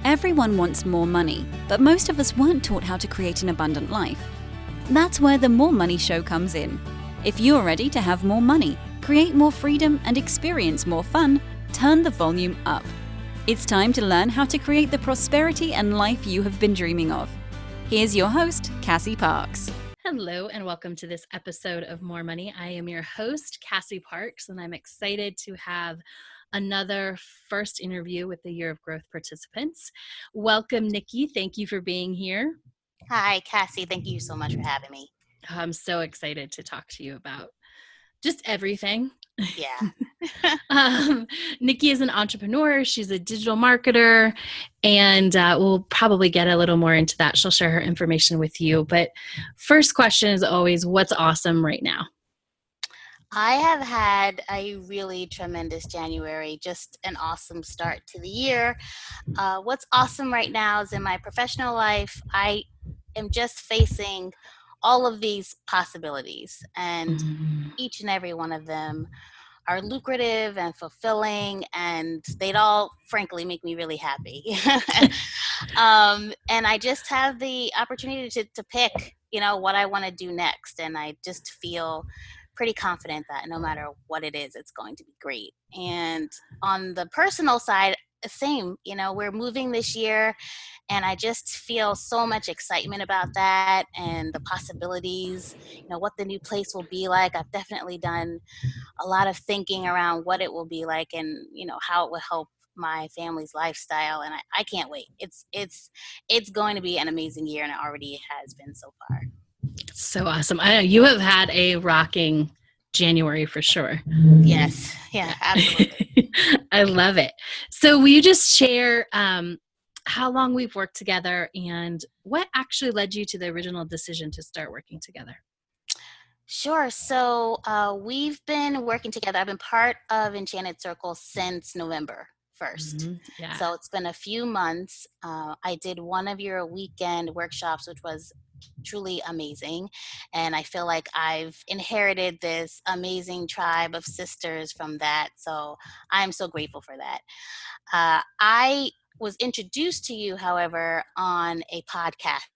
Everyone wants more money, but most of us weren't taught how to create an abundant life. That's where the More Money Show comes in. If you're ready to have more money, create more freedom, and experience more fun, turn the volume up. It's time to learn how to create the prosperity and life you have been dreaming of. Here's your host, Cassie Parks. Hello and welcome to this episode of More Money. I am your host, Cassie Parks, and I'm excited to have another first interview with the Year of Growth participants. Welcome, Nicky. Thank you for being here. Hi, Cassie. Thank you so much for having me. I'm so excited to talk to you about just everything. Yeah. Nicky is an entrepreneur. She's a digital marketer, and we'll probably get a little more into that. She'll share her information with you. But first question is always, what's awesome right now? I have had a really tremendous January, just an awesome start to the year. What's awesome right now is in my professional life, I am just facing all of these possibilities, and each and every one of them are lucrative and fulfilling, and they'd all frankly make me really happy. And I just have the opportunity to pick, what I want to do next. And I just feel pretty confident that no matter what it is, it's going to be great. And on the personal side, same, we're moving this year, and I just feel so much excitement about that and the possibilities, what the new place will be like. I've definitely done a lot of thinking around what it will be like and, how it will help my family's lifestyle. And I can't wait. It's going to be an amazing year, and it already has been so far. So awesome. I know you have had a rocking January for sure. Yes. Yeah, absolutely. I love it. So will you just share how long we've worked together and what actually led you to the original decision to start working together? Sure. So we've been working together. I've been part of Enchanted Circle since November 1st. Yeah. So it's been a few months. I did one of your weekend workshops, which was truly amazing. And I feel like I've inherited this amazing tribe of sisters from that. So I'm so grateful for that. I was introduced to you, however, on a podcast.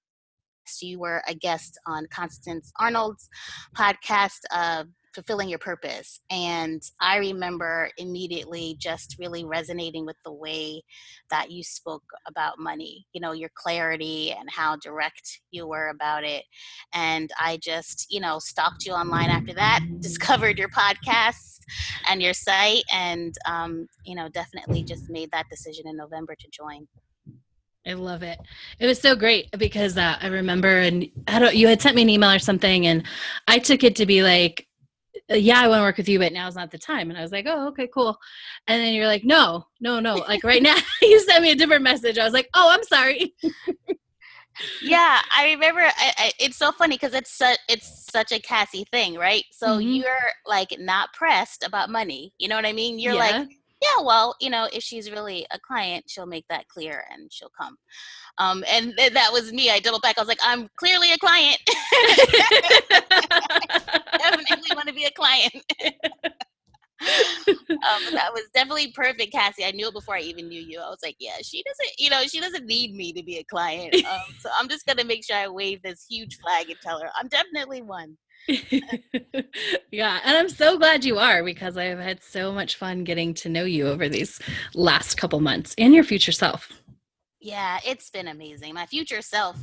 You were a guest on Constance Arnold's podcast, Fulfilling Your Purpose. And I remember immediately just really resonating with the way that you spoke about money, your clarity and how direct you were about it. And I just, stalked you online after that, discovered your podcasts and your site, and, definitely just made that decision in November to join. I love it. It was so great because I remember, and you had sent me an email or something, and I took it to be like, yeah, I want to work with you, but now's not the time. And I was like, oh, okay, cool. And then you're like, no, like right now. You sent me a different message. I was like, oh, I'm sorry. Yeah, I remember. It's so funny because it's such a Cassie thing, right? So you're like not pressed about money. You know what I mean? You're like, yeah, well, if she's really a client, she'll make that clear and she'll come. And that was me. I doubled back. I was like, I'm clearly a client. Definitely want to be a client. That was definitely perfect, Cassie. I knew it before I even knew you. I was like, yeah, she doesn't need me to be a client. So I'm just going to make sure I wave this huge flag and tell her I'm definitely one. Yeah. And I'm so glad you are, because I've had so much fun getting to know you over these last couple months and your future self. Yeah, it's been amazing. My future self,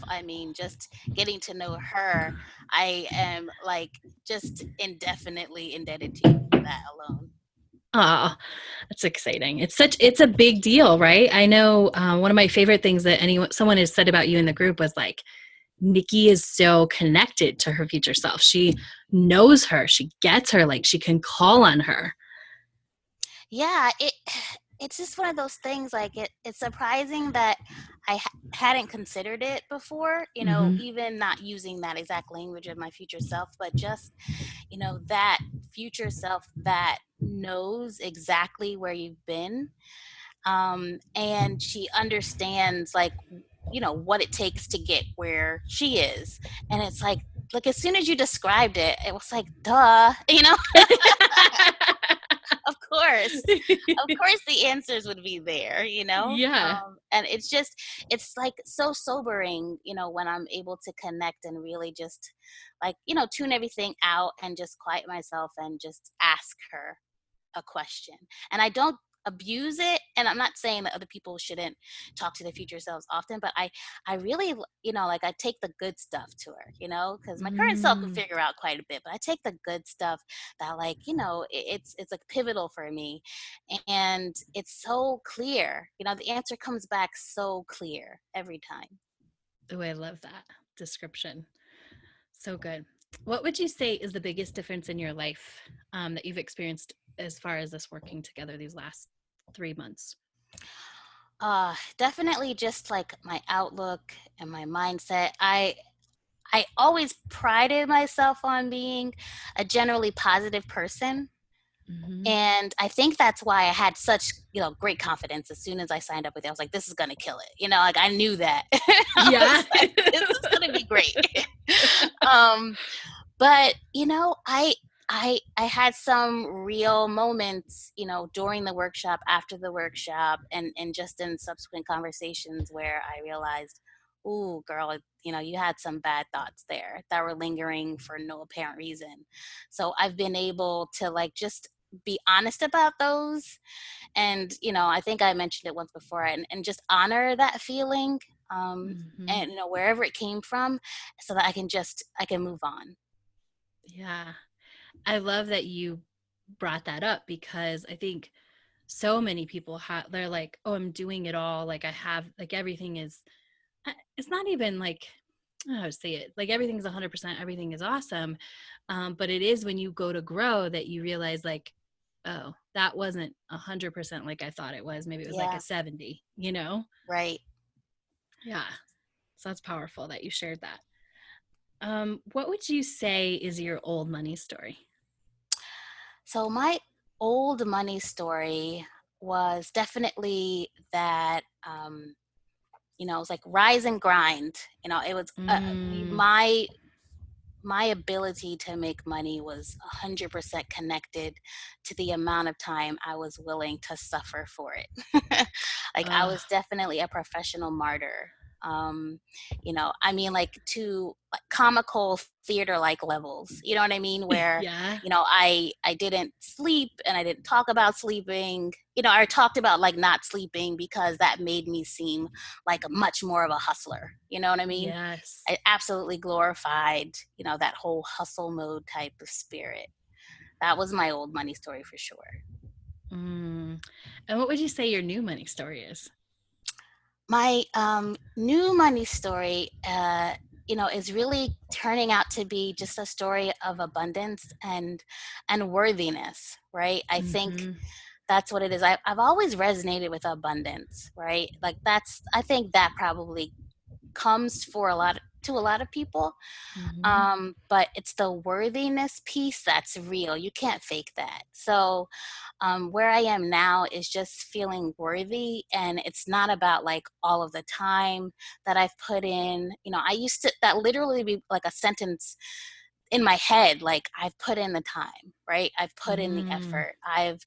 just getting to know her, I am like just indefinitely indebted to you for that alone. Oh, that's exciting. It's a big deal, right? I know one of my favorite things that someone has said about you in the group was like, Nicky is so connected to her future self. She knows her. She gets her. Like she can call on her. Yeah, it's just one of those things. Like it's surprising that I hadn't considered it before. Even not using that exact language of my future self, but just that future self that knows exactly where you've been, and she understands like what it takes to get where she is. And it's like as soon as you described it, it was like, duh, of Of course the answers would be there, Yeah. and it's like so sobering, when I'm able to connect and really just like, tune everything out and just quiet myself and just ask her a question. And I don't abuse it. And I'm not saying that other people shouldn't talk to their future selves often, but I really, like I take the good stuff to her, because my current self can Mm, figure out quite a bit, but I take the good stuff that like, it's like pivotal for me. And it's so clear, the answer comes back so clear every time. oh, I love that description. So good. What would you say is the biggest difference in your life that you've experienced as far as this working together these last 3 months? Definitely just like my outlook and my mindset. I always prided myself on being a generally positive person. Mm-hmm. And I think that's why I had such, great confidence as soon as I signed up with it. I was like, this is going to kill it. Like I knew that. I Yeah. was like, this is going to be great. um, but, I had some real moments, during the workshop, after the workshop, and just in subsequent conversations where I realized, ooh, girl, you had some bad thoughts there that were lingering for no apparent reason. So I've been able to like just be honest about those. And, I think I mentioned it once before, and just honor that feeling, Mm-hmm. and, wherever it came from, so that I can move on. Yeah. I love that you brought that up because I think so many people they're like, oh, I'm doing it all. Like I have, like everything is, it's not even like, I don't know how to say it. Like everything's 100%, everything is awesome. But it is when you go to grow that you realize like, oh, that wasn't 100% like I thought it was. Maybe it was like a Yeah, 70, right. Yeah. So that's powerful that you shared that. What would you say is your old money story? So my old money story was definitely that, it was like rise and grind. It was Mm, my ability to make money was 100% connected to the amount of time I was willing to suffer for it. Like I uh, was definitely a professional martyr. Um, I mean, like to like comical theater like levels. You know what I mean? Where yeah. I didn't sleep and I didn't talk about sleeping. I talked about like not sleeping because that made me seem like much more of a hustler. You know what I mean? Yes. I absolutely glorified, that whole hustle mode type of spirit. That was my old money story for sure. Mm. And what would you say your new money story is? My new money story, is really turning out to be just a story of abundance and worthiness, right? I think Mm-hmm. that's what it is. I've always resonated with abundance, right? Like I think that probably comes to a lot of people. Mm-hmm. But it's the worthiness piece that's real. You can't fake that. So where I am now is just feeling worthy, and it's not about like all of the time that I've put in. I used to that literally be like a sentence in my head, like I've put in the time, right? I've put in the Mm. effort. I've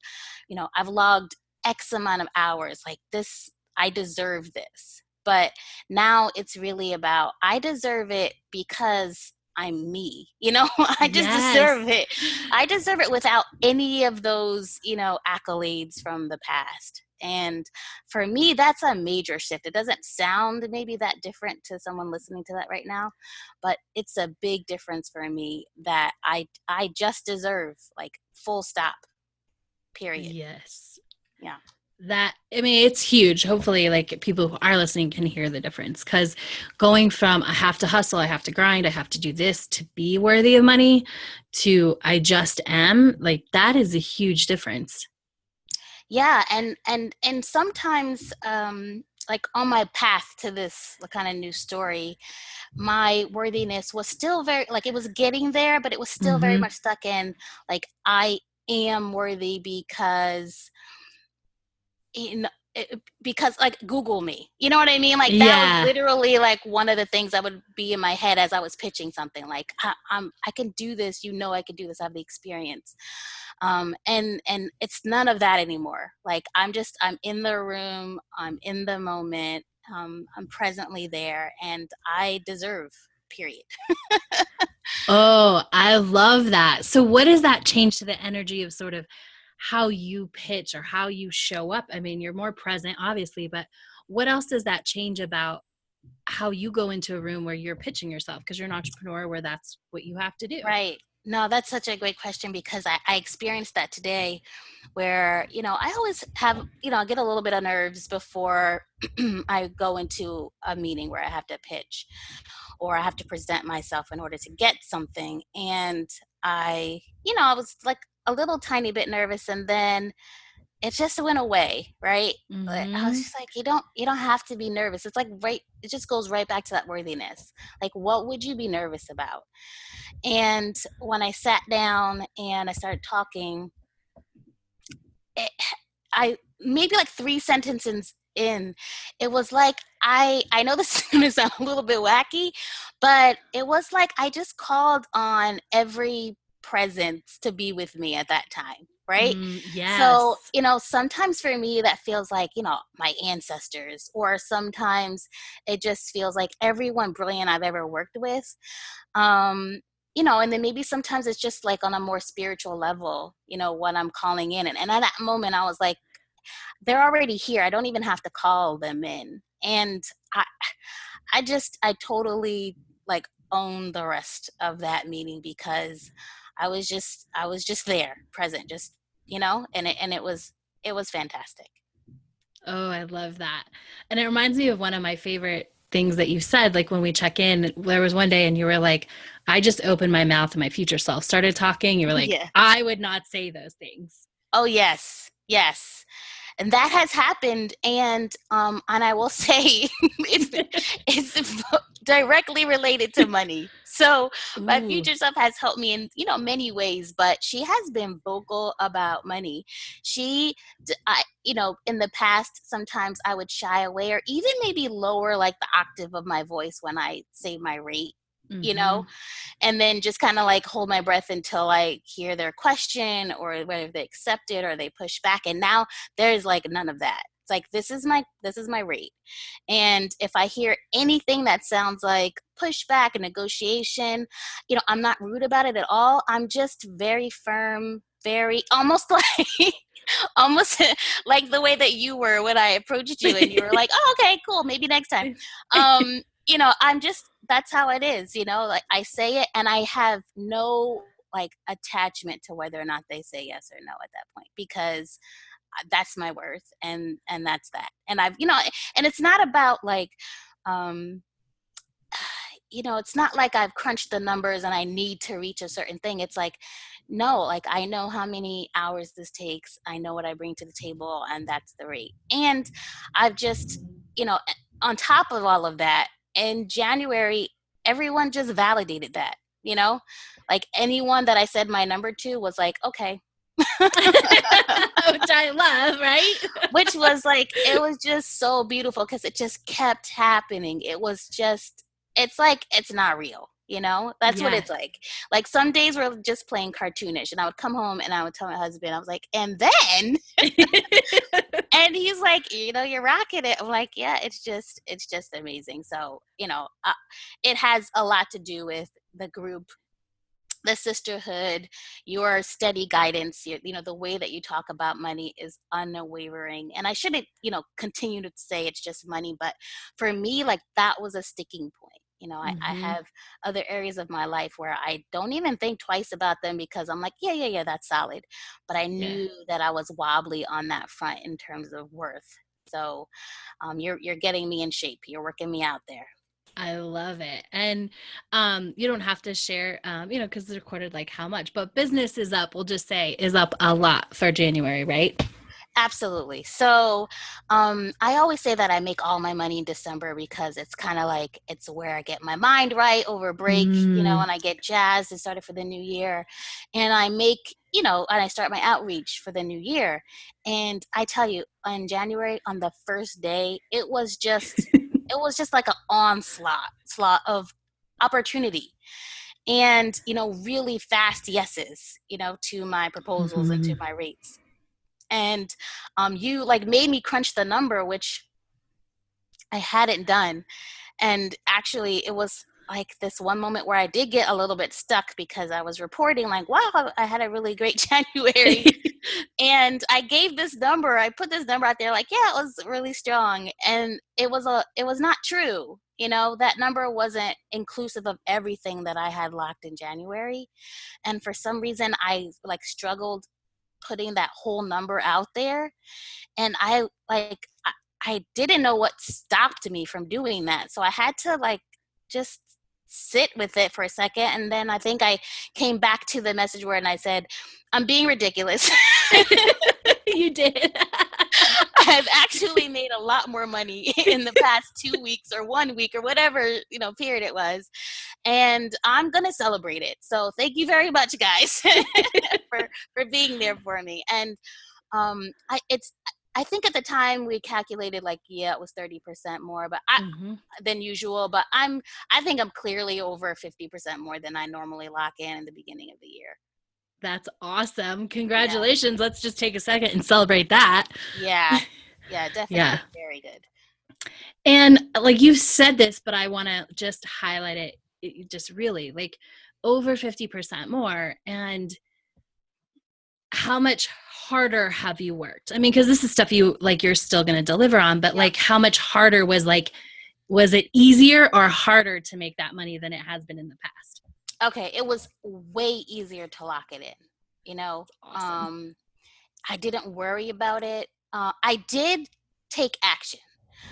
logged X amount of hours. Like this, I deserve this. But now it's really about I deserve it because I'm me. I just Yes. deserve it. I deserve it without any of those, accolades from the past. And for me, that's a major shift. It doesn't sound maybe that different to someone listening to that right now, but it's a big difference for me that I just deserve, like, full stop, period. Yes. Yeah. That, I mean, it's huge. Hopefully, like people who are listening can hear the difference because going from I have to hustle, I have to grind, I have to do this to be worthy of money to I just am, like that is a huge difference. Yeah, and sometimes, like on my path to this kind of new story, my worthiness was still very, like, it was getting there, but it was still very Mm-hmm. much stuck in like I am worthy because because like Google me, you know what I mean? Like that was Yeah. literally like one of the things that would be in my head as I was pitching something. Like I can do this. You know, I can do this. I have the experience. And it's none of that anymore. Like I'm in the room. I'm in the moment. I'm presently there, and I deserve. Period. Oh, I love that. So what does that change to the energy of sort of how you pitch or how you show up? I mean, you're more present, obviously, but what else does that change about how you go into a room where you're pitching yourself? Because you're an entrepreneur where that's what you have to do. Right. No, that's such a great question, because I experienced that today where, I always have, get a little bit of nerves before I go into a meeting where I have to pitch or I have to present myself in order to get something. And I was like a little tiny bit nervous, and then it just went away, right? But I was Mm-hmm. just like, you don't have to be nervous. It's like it just goes right back to that worthiness. Like, what would you be nervous about? And when I sat down and I started talking, I maybe like 3 sentences in, it was like I know this is gonna sound a little bit wacky, but it was like I just called on every presence to be with me at that time, right? So, Yes. sometimes for me that feels like, my ancestors, or sometimes it just feels like everyone brilliant I've ever worked with. And then maybe sometimes it's just like on a more spiritual level, what I'm calling in. And at that moment, I was like, they're already here. I don't even have to call them in. And I, I totally like own the rest of that meeting, because I was just there, present, just, and it was fantastic. Oh, I love that. And it reminds me of one of my favorite things that you said, like when we check in, there was one day and you were like, I just opened my mouth and my future self started talking. You were like, Yeah. I would not say those things. Oh, yes. Yes. And that has happened. And I will say it's directly related to money. So my Ooh. future self has helped me in, many ways, but she has been vocal about money. In the past, sometimes I would shy away or even maybe lower like the octave of my voice when I say my rate, you Mm-hmm. know, and then just kind of like hold my breath until I hear their question, or whether they accept it or they push back. And now there's like none of that. It's like, this is my rate. And if I hear anything that sounds like pushback and negotiation, I'm not rude about it at all. I'm just very firm, very almost like almost like the way that you were when I approached you and you were like, oh, okay, cool, maybe next time. I'm just, that's how it is, like I say it and I have no like attachment to whether or not they say yes or no at that point, because that's my worth, and that's that. And and it's not about like, um, it's not like I've crunched the numbers and I need to reach a certain thing. It's like, no, like I know how many hours this takes. I know what I bring to the table, and that's the rate. And I've just, on top of all of that, in January, everyone just validated that, like anyone that I said my number to was like, okay. Which I love, right? Which was like, it was just so beautiful because it just kept happening. It's like, it's not real, that's what Yeah. it's like. Like some days we're just playing cartoonish, and I would come home and I would tell my husband, I was like, and then, and he's like, you're rocking it. I'm like, yeah, it's just amazing. So, it has a lot to do with the group, the sisterhood, your steady guidance, the way that you talk about money is unwavering. And I shouldn't, continue to say it's just money, but for me, like that was a sticking point. I Mm-hmm. have other areas of my life where I don't even think twice about them, because I'm like, yeah, that's solid. But I Yeah. knew that I was wobbly on that front in terms of worth. So you're getting me in shape. You're working me out there. I love it. And you don't have to share, because it's recorded like how much, but business is up, we'll just say is up a lot for January, right? Absolutely. So, I always say that I make all my money in December because it's kind of like it's where I get my mind right over break, Mm. and I get jazzed and started for the new year. And I make, and I start my outreach for the new year. And I tell you, on January, on the first day, it was just like an slot of opportunity and, really fast yeses, to my proposals and to Mhm. my rates. And you like made me crunch the number, which I hadn't done. And actually, it was like this one moment where I did get a little bit stuck because I was reporting like, wow, I had a really great January. And I gave this number, I put this number out there like, yeah, it was really strong. And it was not true. That number wasn't inclusive of everything that I had locked in January. And for some reason, I like struggled putting that whole number out there. And I didn't know what stopped me from doing that. So I had to like just sit with it for a second. And then I think I came back to the message where and I said, I'm being ridiculous. You did. I've actually made a lot more money in the past 2 weeks or 1 week or whatever, period it was. And I'm going to celebrate it. So thank you very much, guys, for being there for me. And I think at the time we calculated like, yeah, it was 30% more, but Mhm. than usual. But I think I'm clearly over 50% more than I normally lock in the beginning of the year. That's awesome. Yeah, Congratulations. Let's just take a second and celebrate that. yeah, Yeah. definitely very good. And like you said this, but I want to just highlight it just really like over 50% more. And how much harder have you worked? I mean, because this is stuff you're still going to deliver on, but Yep. like how much harder was it easier or harder to make that money than it has been in the past? Okay, it was way easier to lock it in. Awesome. I didn't worry about it. I did take action.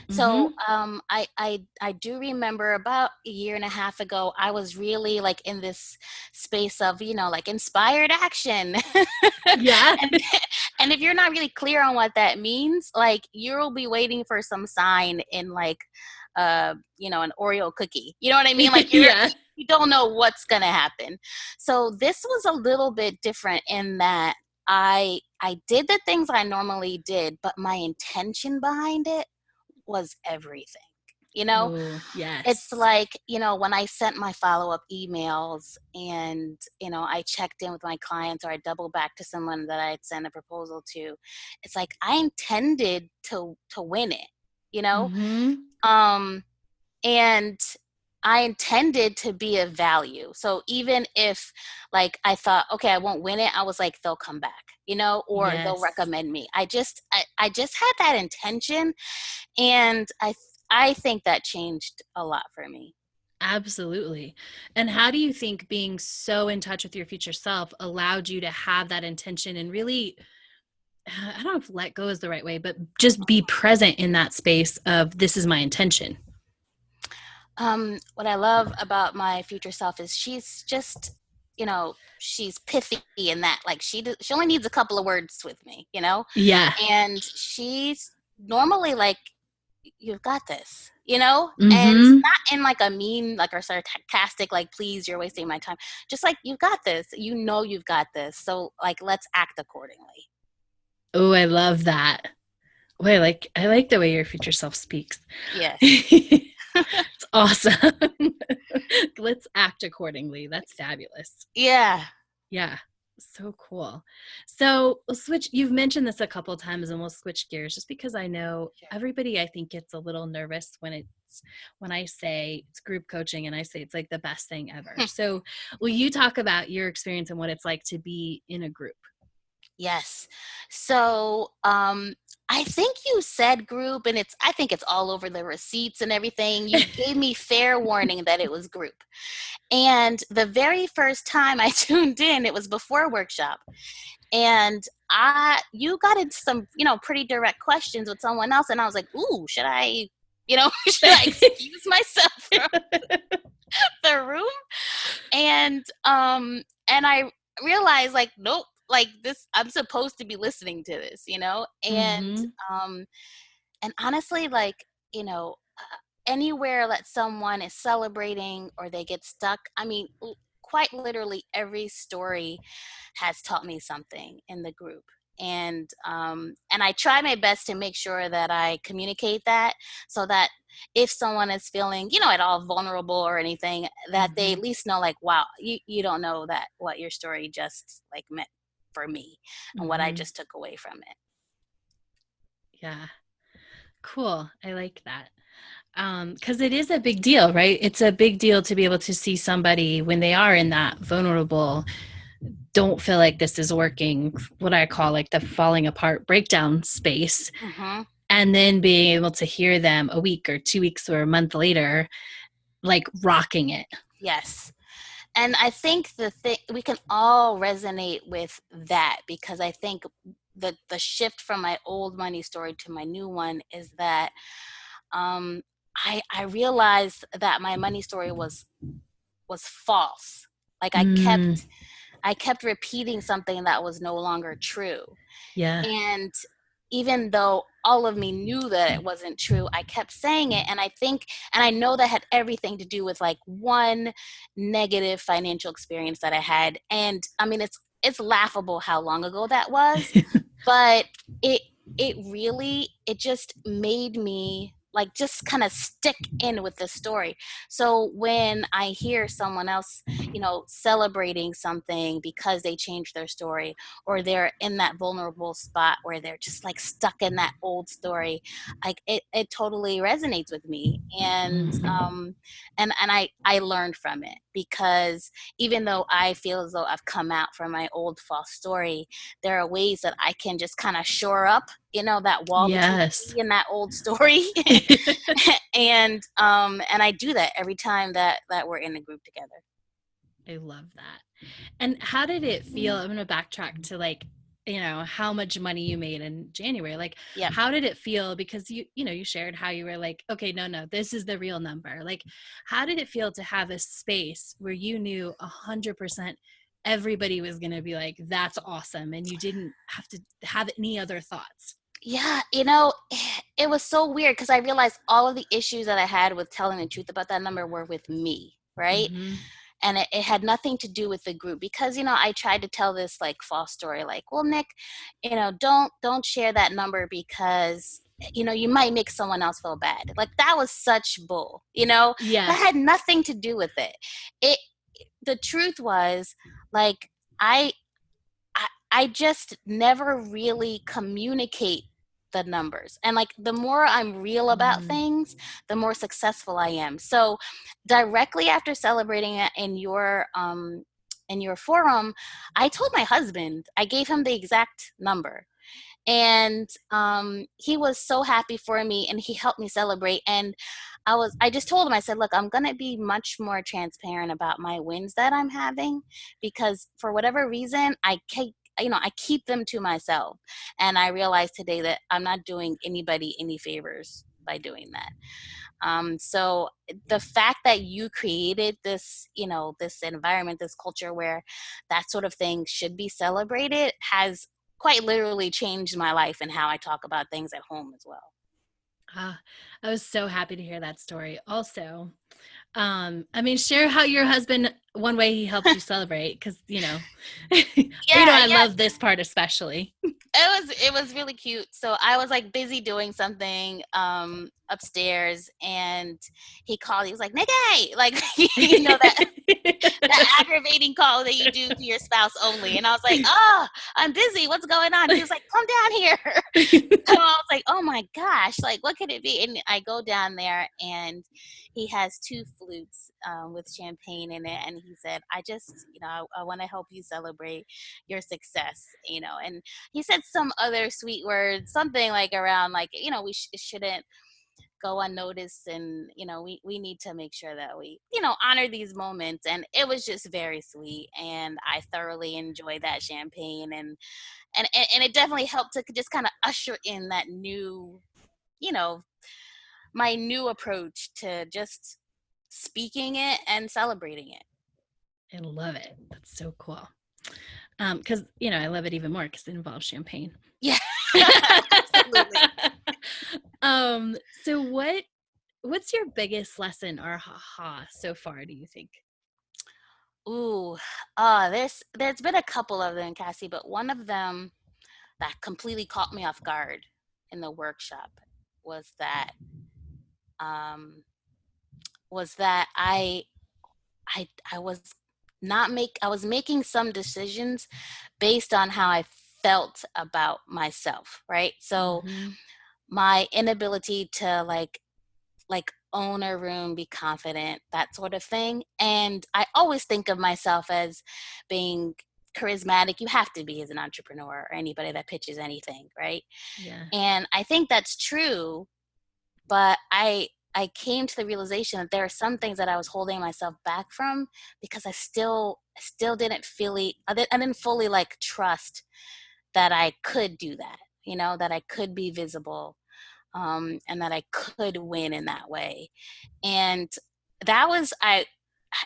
So Mm-hmm. I do remember about a year and a half ago, I was really like in this space of, like inspired action. Yeah. and, and if you're not really clear on what that means, like you'll be waiting for some sign in like, an Oreo cookie. You know what I mean? Like Yeah. you don't know what's going to happen. So this was a little bit different in that I did the things I normally did, but my intention behind it was everything. Oh, It's yes. like, when I sent my follow-up emails and, I checked in with my clients or I double back to someone that I had sent a proposal to, it's like I intended to win it, you know? Mm-hmm. Um, and I intended to be of value. So even if like I thought, okay, I won't win it, I was like, they'll come back, or they'll Yes. recommend me. I just had that intention, and I think that changed a lot for me. Absolutely. And how do you think being so in touch with your future self allowed you to have that intention and really, I don't know if let go is the right way, but just be present in that space of this is my intention? What I love about my future self is she's just, she's pithy in that, like she only needs a couple of words with me, Yeah. and she's normally like, you've got this, and Mm-hmm. not in like a mean, like or sarcastic, like, please, you're wasting my time. Just like, you've got this, you've got this. So like, let's act accordingly. Oh, I love that. Oh, I like the way your future self speaks. Yes. It's awesome. Let's act accordingly. That's fabulous. Yeah. Yeah. So cool. So we'll switch. You've mentioned this a couple of times and we'll switch gears just because I know Sure. everybody, I think, gets a little nervous when I say it's group coaching and I say it's like the best thing ever. So will you talk about your experience and what it's like to be in a group? Yes. So, I think you said group, and I think it's all over the receipts and everything. You gave me fair warning that it was group. And the very first time I tuned in, it was before workshop. And you got into some, pretty direct questions with someone else. And I was like, ooh, should I, should I excuse myself from the room? And I realized like, nope, like this, I'm supposed to be listening to this, you know? And honestly, like, you know, anywhere that someone is celebrating or they get stuck, I mean, quite literally every story has taught me something in the group. And I try my best to make sure that I communicate that, so that if someone is feeling, you know, at all vulnerable or anything, that they at least know, like, wow, you don't know that what your story just like meant for me and what I just took away from it. Yeah. Cool. I like that. Because it is a big deal, right? It's a big deal to be able to see somebody when they are in that vulnerable, don't feel like this is working, what I call like the falling apart breakdown space. Mm-hmm. And then being able to hear them a week or 2 weeks or a month later, like rocking it. Yes. And I think the thing, we can all resonate with that, because I think the shift from my old money story to my new one is that um, I realized that my money story was false. Like I kept repeating something that was no longer true. Yeah. And even though all of me knew that it wasn't true, I kept saying it. And I know that had everything to do with like one negative financial experience that I had. And I mean, it's laughable how long ago that was, but it just made me like just kind of stick in with the story. So when I hear someone else, you know, celebrating something because they changed their story, or they're in that vulnerable spot where they're just like stuck in that old story, like it totally resonates with me. And I learned from it, because even though I feel as though I've come out from my old false story, there are ways that I can just kind of shore up, you know, that wall between me and that old story. And I do that every time that we're in a group together. I love that. And how did it feel? I'm going to backtrack to like, you know, how much money you made in January. Like, Yep. how did it feel? Because you shared how you were like, okay, no, this is the real number. Like, how did it feel to have a space where you knew 100% everybody was going to be like, that's awesome, and you didn't have to have any other thoughts? Yeah, you know, it was so weird, because I realized all of the issues that I had with telling the truth about that number were with me, right? And it had nothing to do with the group, because, you know, I tried to tell this like false story, like, well, Nick, you know, don't share that number, because, you know, you might make someone else feel bad. Like, that was such bull, you know. Yeah. That had nothing to do with it. The truth was, like, I just never really communicate the numbers. And like, the more I'm real about things, the more successful I am. So directly after celebrating it in your forum, I told my husband, I gave him the exact number. And he was so happy for me, and he helped me celebrate. And I just told him, I said, look, I'm going to be much more transparent about my wins that I'm having, because for whatever reason, I keep them to myself. And I realized today that I'm not doing anybody any favors by doing that. So the fact that you created this, you know, this environment, this culture where that sort of thing should be celebrated, has quite literally changed my life and how I talk about things at home as well. I was so happy to hear that story. Also, I mean, share how your husband, one way he helped you celebrate, because, you know, I love this part especially. It was really cute. So I was like busy doing something upstairs, and he called. He was like, Nicky, like, you know, that aggravating call that you do to your spouse only. And I was like, oh, I'm busy. What's going on? He was like, come down here. So I was like, oh my gosh, like, what could it be? And I go down there, and he has 2 flutes with champagne in it. And he said, I just, you know, I want to help you celebrate your success, you know. And he said some other sweet words, something like around like, you know, we shouldn't go unnoticed, and, you know, we need to make sure that we, you know, honor these moments. And it was just very sweet, and I thoroughly enjoyed that champagne. And it definitely helped to just kind of usher in that new, you know, my new approach to just speaking it and celebrating it. I love it. That's so cool. Because, you know, I love it even more because it involves champagne. Yeah, absolutely. So what's your biggest lesson or ha so far, do you think? Ooh, there's been a couple of them, Cassie, but one of them that completely caught me off guard in the workshop was that um, I was not make I was making some decisions based on how I felt about myself, right? So Mm-hmm. my inability to like own a room, be confident, that sort of thing. And I always think of myself as being charismatic. You have to be as an entrepreneur or anybody that pitches anything, right? Yeah. And I think that's true, but I came to the realization that there are some things that I was holding myself back from because I still didn't I didn't fully like trust that I could do that, that I could be visible, and that I could win in that way. And that was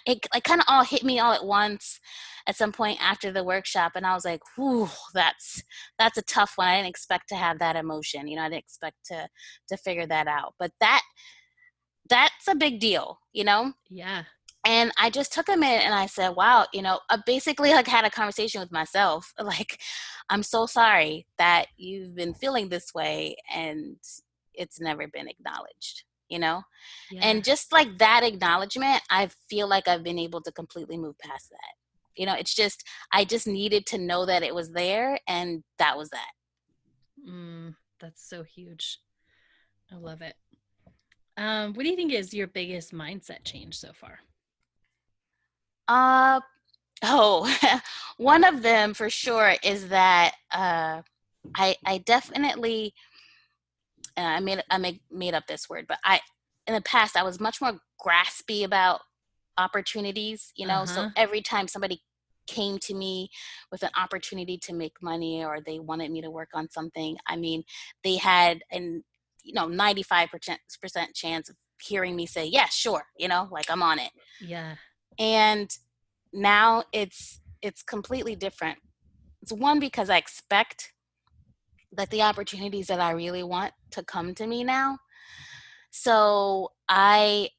it like kind of all hit me all at once at some point after the workshop, and I was like, whew, that's a tough one. I didn't expect to have that emotion. I didn't expect to figure that out. But that's a big deal. Yeah. And I just took a minute and I said, wow, I basically like had a conversation with myself. Like, I'm so sorry that you've been feeling this way and it's never been acknowledged. Yeah. And just like that acknowledgement, I feel like I've been able to completely move past that. It's just, I just needed to know that it was there, and that was that. That's so huge. I love it. What do you think is your biggest mindset change so far? Uh, oh, one of them for sure is that I definitely I made up this word, but in the past I was much more graspy about opportunities. So Uh-huh. every time somebody came to me with an opportunity to make money or they wanted me to work on something, they had an 95% chance of hearing me say yes, sure, like I'm on it. Yeah. And now it's completely different. It's one, because I expect like the opportunities that I really want to come to me now. So I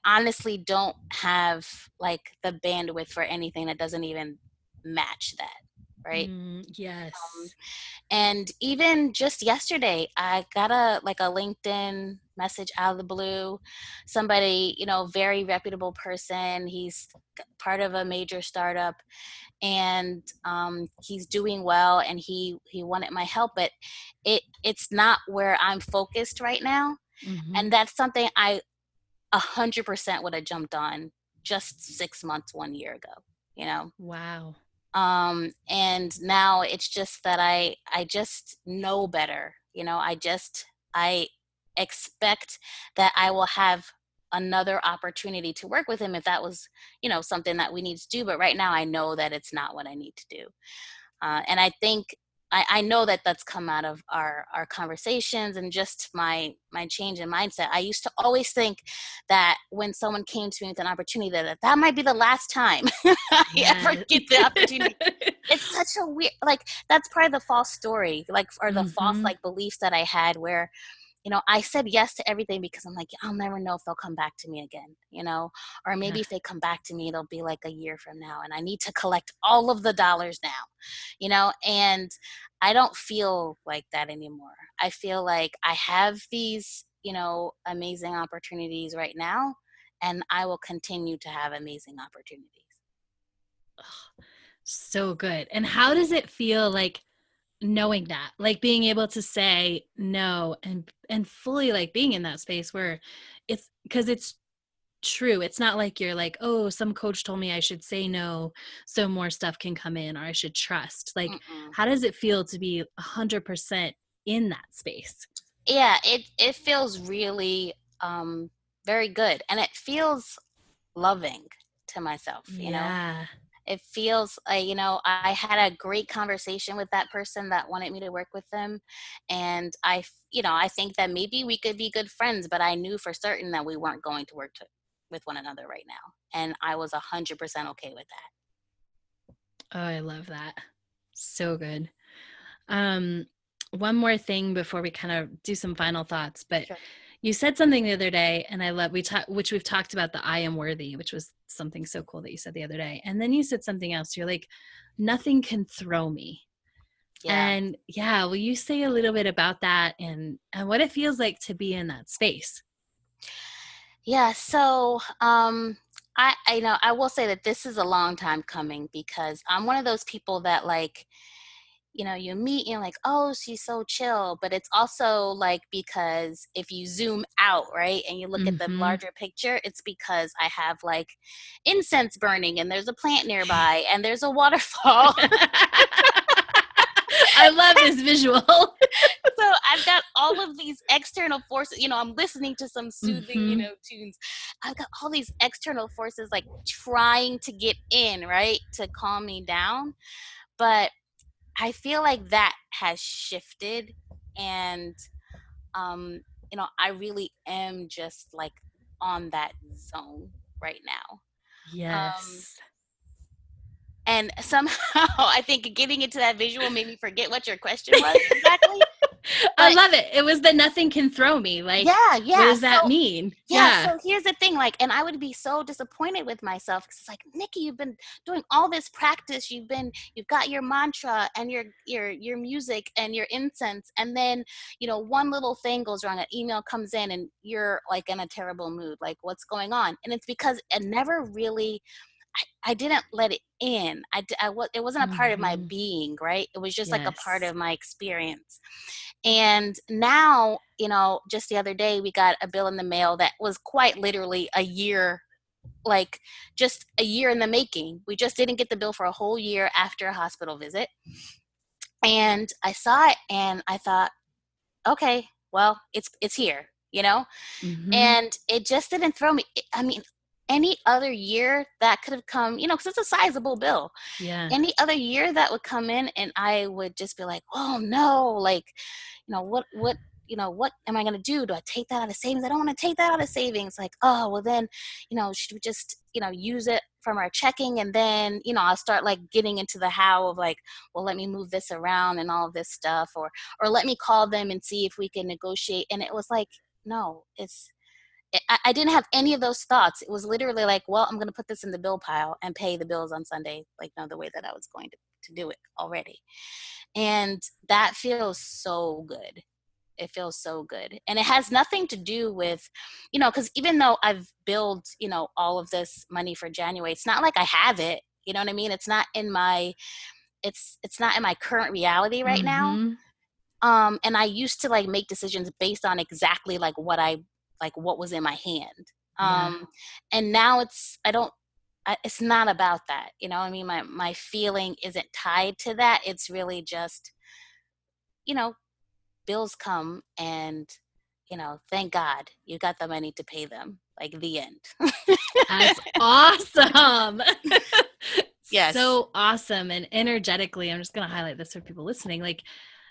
honestly don't have like the bandwidth for anything that doesn't even match that, right? Um, Yes. and even just yesterday, I got a LinkedIn message out of the blue. Somebody, very reputable person. He's part of a major startup, and he's doing well, and he wanted my help, but it's not where I'm focused right now. Mm-hmm. And that's something I 100% would have jumped on just 6 months, 1 year ago, you know? Wow. And now it's just that I just know better. I expect that I will have another opportunity to work with him if that was, something that we need to do. But right now I know that it's not what I need to do. And I think I know that that's come out of our conversations and just my change in mindset. I used to always think that when someone came to me with an opportunity, that might be the last time I ever Yeah. get the opportunity. It's such a weird, like, that's part of the false story, like, or the false Mm-hmm. like beliefs that I had, where I said yes to everything because I'm like, I'll never know if they'll come back to me again. Or maybe Yeah. if they come back to me, it'll be like a year from now and I need to collect all of the dollars now. And I don't feel like that anymore. I feel like I have these, amazing opportunities right now, and I will continue to have amazing opportunities. So good. And how does it feel like knowing that, like being able to say no and fully like being in that space where it's because it's true. It's not like you're like, oh, some coach told me I should say no so more stuff can come in, or I should trust. Like, Mm-mm. how does it feel to be 100% in that space? Yeah, it feels really very good, and it feels loving to myself. Yeah. It feels like, I had a great conversation with that person that wanted me to work with them. And I think that maybe we could be good friends, but I knew for certain that we weren't going to work with one another right now. And I was 100% okay with that. Oh, I love that. So good. Um, one more thing before we kind of do some final thoughts, but Sure. you said something the other day, and I love which we've talked about, the I am worthy, which was something so cool that you said the other day. And then you said something else. You're like, nothing can throw me. Yeah. And yeah, will you say a little bit about that and what it feels like to be in that space? Yeah. So, I know I will say that this is a long time coming because I'm one of those people that like, you meet, you're like, oh, she's so chill. But it's also like, because if you zoom out, right, and you look at the Mm-hmm. larger picture, it's because I have like incense burning and there's a plant nearby and there's a waterfall. I love this visual. So I've got all of these external forces, I'm listening to some soothing, Mm-hmm. tunes. I've got all these external forces like trying to get in, right, to calm me down. But I feel like that has shifted, and I really am just like on that zone right now. Um Yes. and somehow I think getting into that visual made me forget what your question was exactly. I But love it. It was the nothing can throw me. Like, yeah, what yeah. does that So mean? yeah, Yeah. so here's the thing, like, and I would be so disappointed with myself because it's like, Nikki, you've been doing all this practice. You've got your mantra and your music and your incense, and then one little thing goes wrong. An email comes in, and you're like in a terrible mood. Like, what's going on? And it's because it never really. I didn't let it in. It wasn't a part of my Mm-hmm. being, right? It was just like a part Yes. of my experience. And now, just the other day, we got a bill in the mail that was quite literally a year, like just a year in the making. We just didn't get the bill for a whole year after a hospital visit. And I saw it and I thought, okay, well, it's here, Mm-hmm. and it just didn't throw me. I mean, any other year that could have come, because it's a sizable bill. Yeah. Any other year that would come in and I would just be like, oh no, like, what am I going to do? Do I take that out of savings? I don't want to take that out of savings. Like, oh, well then, should we just, use it from our checking? And then, I'll start like getting into the how of like, well, let me move this around and all of this stuff, or let me call them and see if we can negotiate. And it was like, no, I didn't have any of those thoughts. It was literally like, well, I'm going to put this in the bill pile and pay the bills on Sunday, like, no, the way that I was going to do it already. And that feels so good. It feels so good. And it has nothing to do with, because even though I've billed, all of this money for January, it's not like I have it. You know what I mean? It's not in my current reality right now. Mm-hmm. And I used to like make decisions based on exactly like what was in my hand. Yeah. And now it's not about that. I mean, my feeling isn't tied to that. It's really just, you know, bills come and, thank God you got the money to pay them, like the end. That's awesome. Yes. So awesome. And energetically, I'm just going to highlight this for people listening. Like,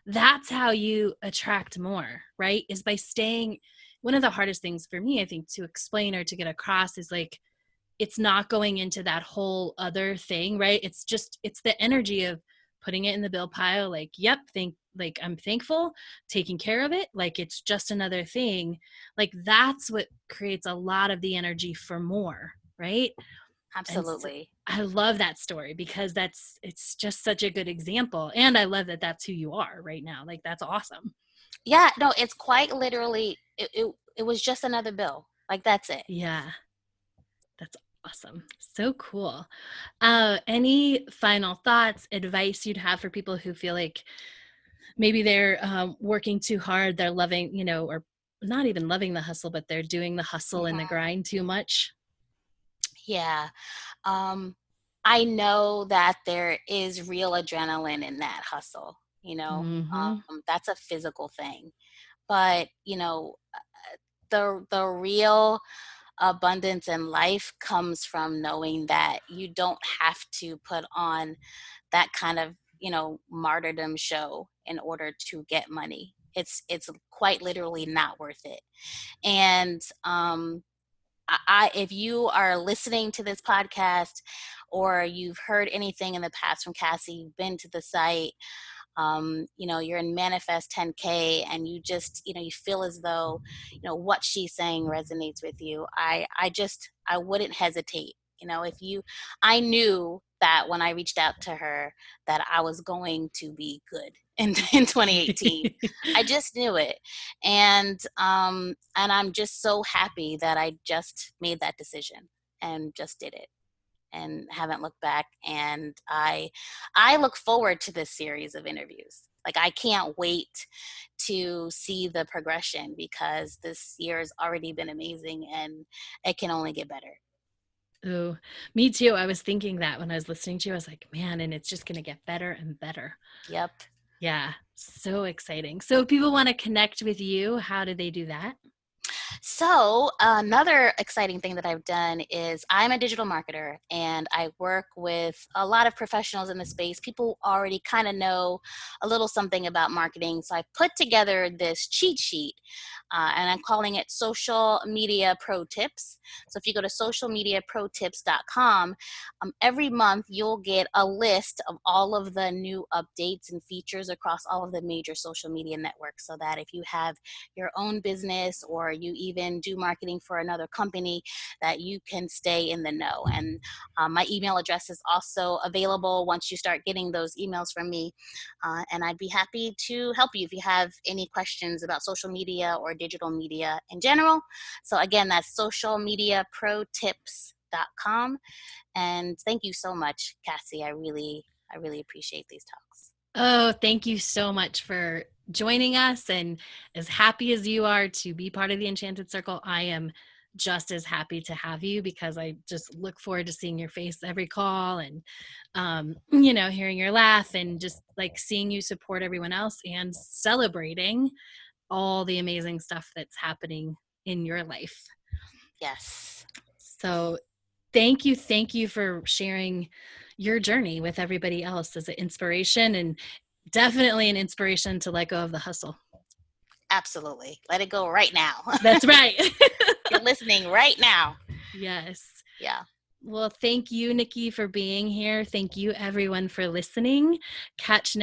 that's how you attract more, right? Is by staying. One of the hardest things for me, I think, to explain or to get across is like, it's not going into that whole other thing, right? It's the energy of putting it in the bill pile. Like, yep, I'm thankful, taking care of it. Like, it's just another thing. Like, that's what creates a lot of the energy for more, right? And so Absolutely. I love that story because it's just such a good example. And I love that that's who you are right now. Like, that's awesome. Yeah, no, it's quite literally, it was just another bill. Like, that's it. Yeah, that's awesome. So cool. Any final thoughts, advice you'd have for people who feel like maybe they're working too hard, they're loving, or not even loving the hustle, but they're doing the hustle and the Mhm. grind too much? Yeah. Um, I know that there is real adrenaline in that hustle, Mm-hmm. that's a physical thing. But, the real abundance in life comes from knowing that you don't have to put on that kind of, martyrdom show in order to get money. It's quite literally not worth it. And if you are listening to this podcast or you've heard anything in the past from Cassie, you've been to the site, you're in Manifest 10K and you just, you feel as though, what she's saying resonates with you. I wouldn't hesitate. I knew that when I reached out to her that I was going to be good in 2018. I just knew it. And I'm just so happy that I just made that decision and just did it and haven't looked back. And I look forward to this series of interviews. Like, I can't wait to see the progression because this year has already been amazing and it can only get better. Oh, me too. I was thinking that when I was listening to you, I was like, man, and it's just going to get better and better. Yep. Yeah. So exciting. So if people want to connect with you, how do they do that? So another exciting thing that I've done is I'm a digital marketer and I work with a lot of professionals in the space. People already kind of know a little something about marketing. So I put together this cheat sheet and I'm calling it Social Media Pro Tips. So if you go to socialmediaprotips.com, every month you'll get a list of all of the new updates and features across all of the major social media networks, so that if you have your own business or you even do marketing for another company, that you can stay in the know. And my email address is also available once you start getting those emails from me. And I'd be happy to help you if you have any questions about social media or digital media in general. So again, that's socialmediaprotips.com. And thank you so much, Cassie. I really appreciate these talks. Oh, thank you so much for joining us. And as happy as you are to be part of the Enchanted Circle, I am just as happy to have you, because I just look forward to seeing your face every call and, hearing your laugh and just like seeing you support everyone else and celebrating all the amazing stuff that's happening in your life. Yes. So thank you for sharing your journey with everybody else as an inspiration, and definitely an inspiration to let go of the hustle. Absolutely. Let it go right now. That's right. You're listening right now. Yes. Yeah. Well, thank you, Nicky, for being here. Thank you, everyone, for listening. Catch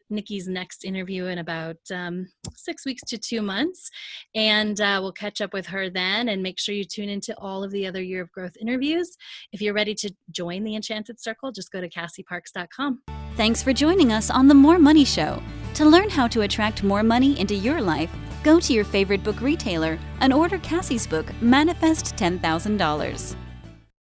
Nicky's next interview in about 6 weeks to 2 months, and we'll catch up with her then. And make sure you tune into all of the other Year of Growth interviews. If you're ready to join the Enchanted Circle, just go to CassieParks.com. Thanks for joining us on The More Money Show. To learn how to attract more money into your life, go to your favorite book retailer and order Cassie's book, Manifest $10,000.